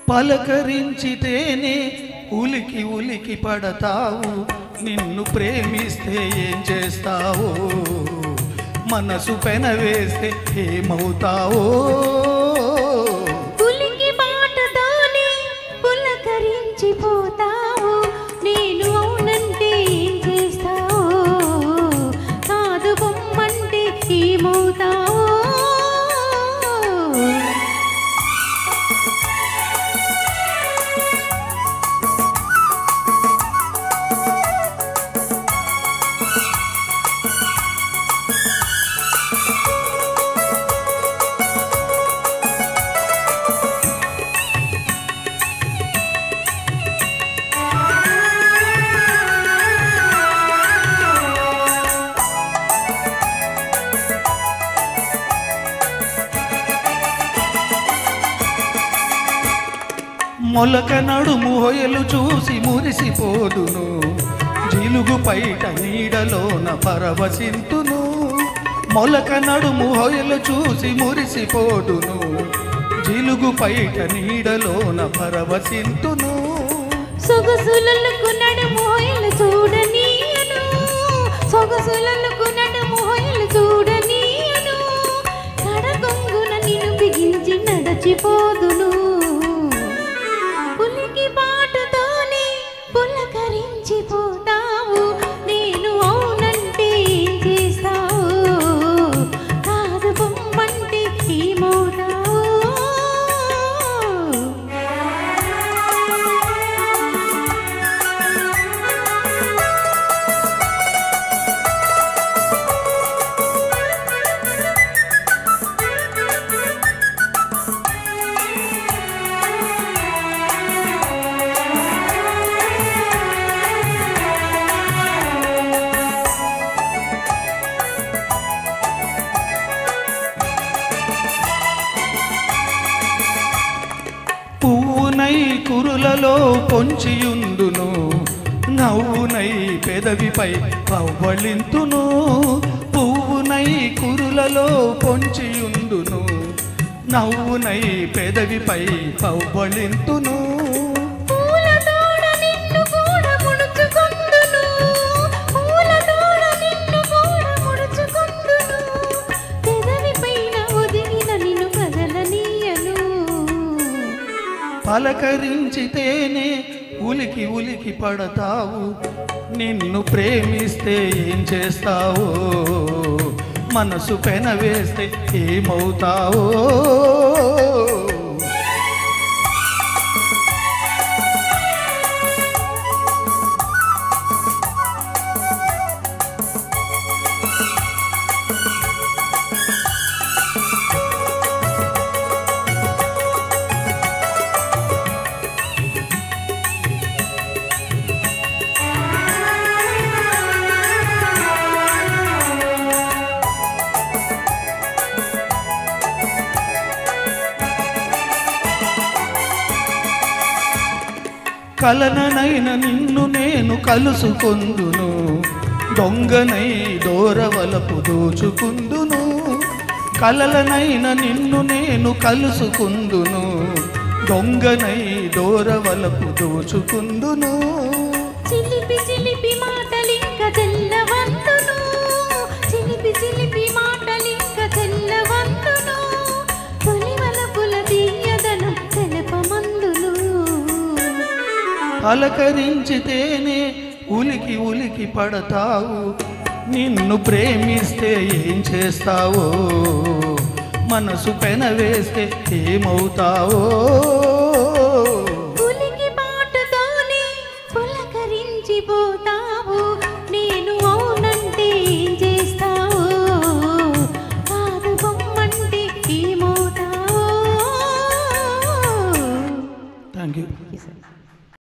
పలకరించితేనే ఉలికి ఉలికి పడతావు, నిన్ను ప్రేమిస్తే ఏం చేస్తావో, మనసు పెనవేస్తే ఏమవుతావో. ఉలికి మాటతోనే పులకరించిపోతావు, నేను అవునంటే ఏం చేస్తావో, కాదు బొమ్మంటే ఏమవుతావో. మొలక నడుము హొయలు చూసి మురిసిపోదును, జిలుగు పైట నీడలోన పరవశింతును. మొలక నడుము హొయలు చూసి మురిసిపోదును, జిలుగు పైట నీడలోన పరవశింతును. సొగసులకు నడుము హొయలు చూడనీయను, సొగసులకు నడుము హొయలు చూడనీయను, కడగొంగున నిన్ను బిగించి నడచిపోదును. ఉలికి పాటతోనే పులకరించిపోతావు, నేను అవునంటే ఏం చేస్తావు, కాదు బొమ్మంటే ఏమవుతావు. పువ్వునై కురులలో పొంచియుందును, నవ్వునై పెదవిపై పవ్వళింతును. పువ్వునై కురులలో పొంచియుందును, నవ్వునై పెదవిపై పవ్వళింతును. పూలతోడ నిన్ను కూడా ముడుచుకొందును, పూలతోడ నిన్ను కూడా ముడుచుకొందును, పెదవిపైన ఒదిగిన నిన్ను కదలనీయను. పలకరించితేనే ఉలికి ఉలికి పడతావు, నిన్ను ప్రేమిస్తే ఏం చేస్తావో, మనసు పెనవేస్తే ఏమవుతావో. కలననైన నిన్ను నేను కలుసుకొందును, దొంగనై దూరవలపు దోచుకుందును. కలలనైన నిన్ను నేను కలుసుకుందును, దొంగనై దూరవలపు దోచుకుందును. చిలిపి చిలిపి మాటలింక తెల్లవంతును, చిలిపి చిలిపి మాటలింక తెల్లవంతును, తొలివలపుల తీయదనం తెలపమందును. పలకరించితేనే ఉలికి ఉలికి పడతావు, నిన్ను ప్రేమిస్తే ఏం చేస్తావో, మనసు పెనవేస్తే ఏమవుతావో.